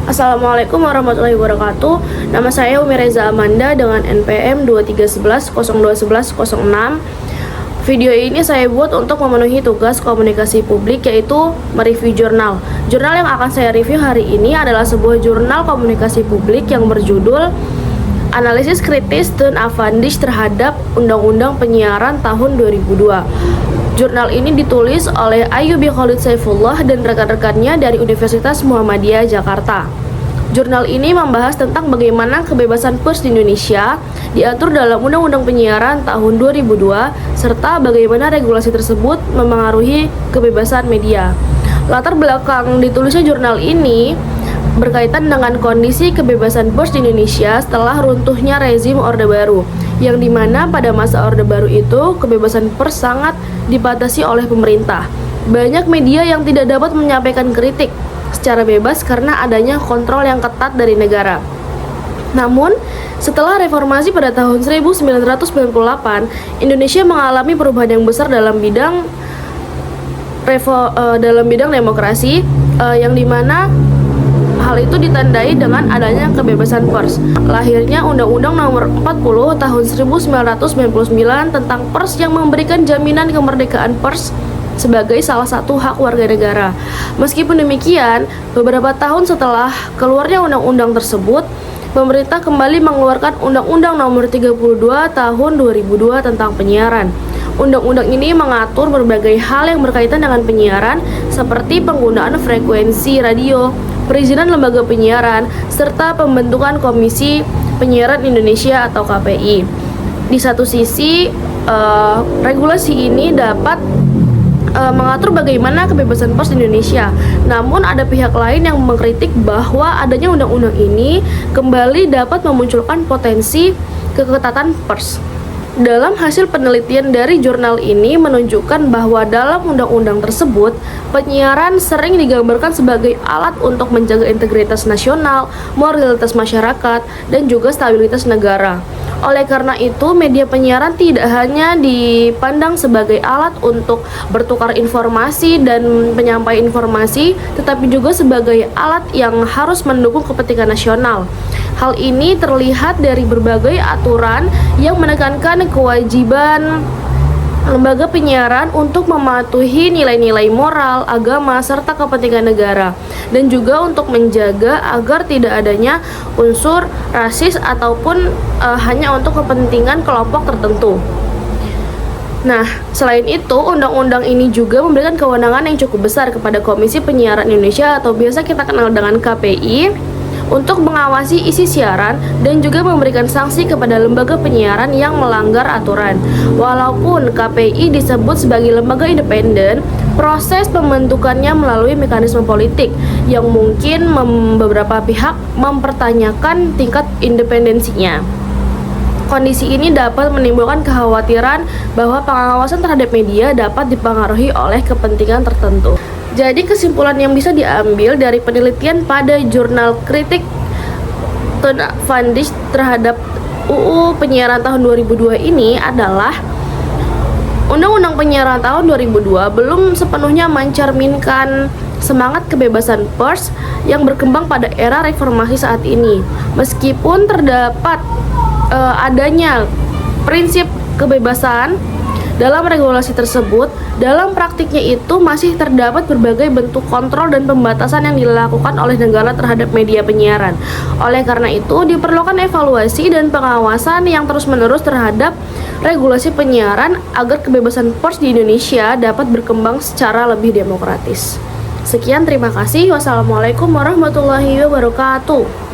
Assalamualaikum warahmatullahi wabarakatuh. Nama saya Umi Reza Amanda dengan NPM 2311021106. Video ini saya buat untuk memenuhi tugas komunikasi publik, yaitu mereview jurnal. Jurnal yang akan saya review hari ini adalah sebuah jurnal komunikasi publik yang berjudul Analisis Kritis dan Avandish terhadap Undang-Undang Penyiaran tahun 2002. Jurnal ini ditulis oleh Ayyubi Khalid Saifullah dan rekan-rekannya dari Universitas Muhammadiyah Jakarta. Jurnal ini membahas tentang bagaimana kebebasan pers di Indonesia diatur dalam Undang-Undang Penyiaran tahun 2002 serta bagaimana regulasi tersebut memengaruhi kebebasan media. Latar belakang ditulisnya jurnal ini berkaitan dengan kondisi kebebasan pers di Indonesia setelah runtuhnya rezim Orde Baru, yang dimana pada masa Orde Baru itu kebebasan pers sangat dibatasi oleh pemerintah. Banyak media yang tidak dapat menyampaikan kritik secara bebas karena adanya kontrol yang ketat dari negara. Namun, setelah reformasi pada tahun 1998, Indonesia mengalami perubahan yang besar dalam bidang demokrasi, yang dimana hal itu ditandai dengan adanya kebebasan pers. Lahirnya Undang-Undang Nomor 40 Tahun 1999 tentang pers yang memberikan jaminan kemerdekaan pers sebagai salah satu hak warga negara. Meskipun demikian, beberapa tahun setelah keluarnya undang-undang tersebut, pemerintah kembali mengeluarkan Undang-Undang Nomor 32 Tahun 2002 tentang penyiaran. Undang-undang ini mengatur berbagai hal yang berkaitan dengan penyiaran, seperti penggunaan frekuensi radio, perizinan lembaga penyiaran, serta pembentukan Komisi Penyiaran Indonesia atau KPI. Di satu sisi, regulasi ini dapat mengatur bagaimana kebebasan pers di Indonesia. Namun ada pihak lain yang mengkritik bahwa adanya undang-undang ini kembali dapat memunculkan potensi keketatan pers. Dalam hasil penelitian dari jurnal ini menunjukkan bahwa dalam undang-undang tersebut, penyiaran sering digambarkan sebagai alat untuk menjaga integritas nasional, moralitas masyarakat, dan juga stabilitas negara. Oleh karena itu, media penyiaran tidak hanya dipandang sebagai alat untuk bertukar informasi dan penyampaian informasi, tetapi juga sebagai alat yang harus mendukung kepentingan nasional. Hal ini terlihat dari berbagai aturan yang menekankan kewajiban lembaga penyiaran untuk mematuhi nilai-nilai moral, agama, serta kepentingan negara, dan juga untuk menjaga agar tidak adanya unsur rasis ataupun hanya untuk kepentingan kelompok tertentu. Nah, selain itu, undang-undang ini juga memberikan kewenangan yang cukup besar kepada Komisi Penyiaran Indonesia atau biasa kita kenal dengan KPI untuk mengawasi isi siaran dan juga memberikan sanksi kepada lembaga penyiaran yang melanggar aturan. Walaupun KPI disebut sebagai lembaga independen, proses pembentukannya melalui mekanisme politik yang mungkin beberapa pihak mempertanyakan tingkat independensinya. Kondisi ini dapat menimbulkan kekhawatiran bahwa pengawasan terhadap media dapat dipengaruhi oleh kepentingan tertentu. Jadi kesimpulan yang bisa diambil dari penelitian pada jurnal kritik dan Avandish terhadap UU Penyiaran tahun 2002 ini adalah Undang-Undang Penyiaran tahun 2002 belum sepenuhnya mencerminkan semangat kebebasan pers yang berkembang pada era reformasi saat ini. Meskipun terdapat adanya prinsip kebebasan dalam regulasi tersebut, dalam praktiknya itu masih terdapat berbagai bentuk kontrol dan pembatasan yang dilakukan oleh negara terhadap media penyiaran. Oleh karena itu, diperlukan evaluasi dan pengawasan yang terus-menerus terhadap regulasi penyiaran agar kebebasan pers di Indonesia dapat berkembang secara lebih demokratis. Sekian, terima kasih. Wassalamualaikum warahmatullahi wabarakatuh.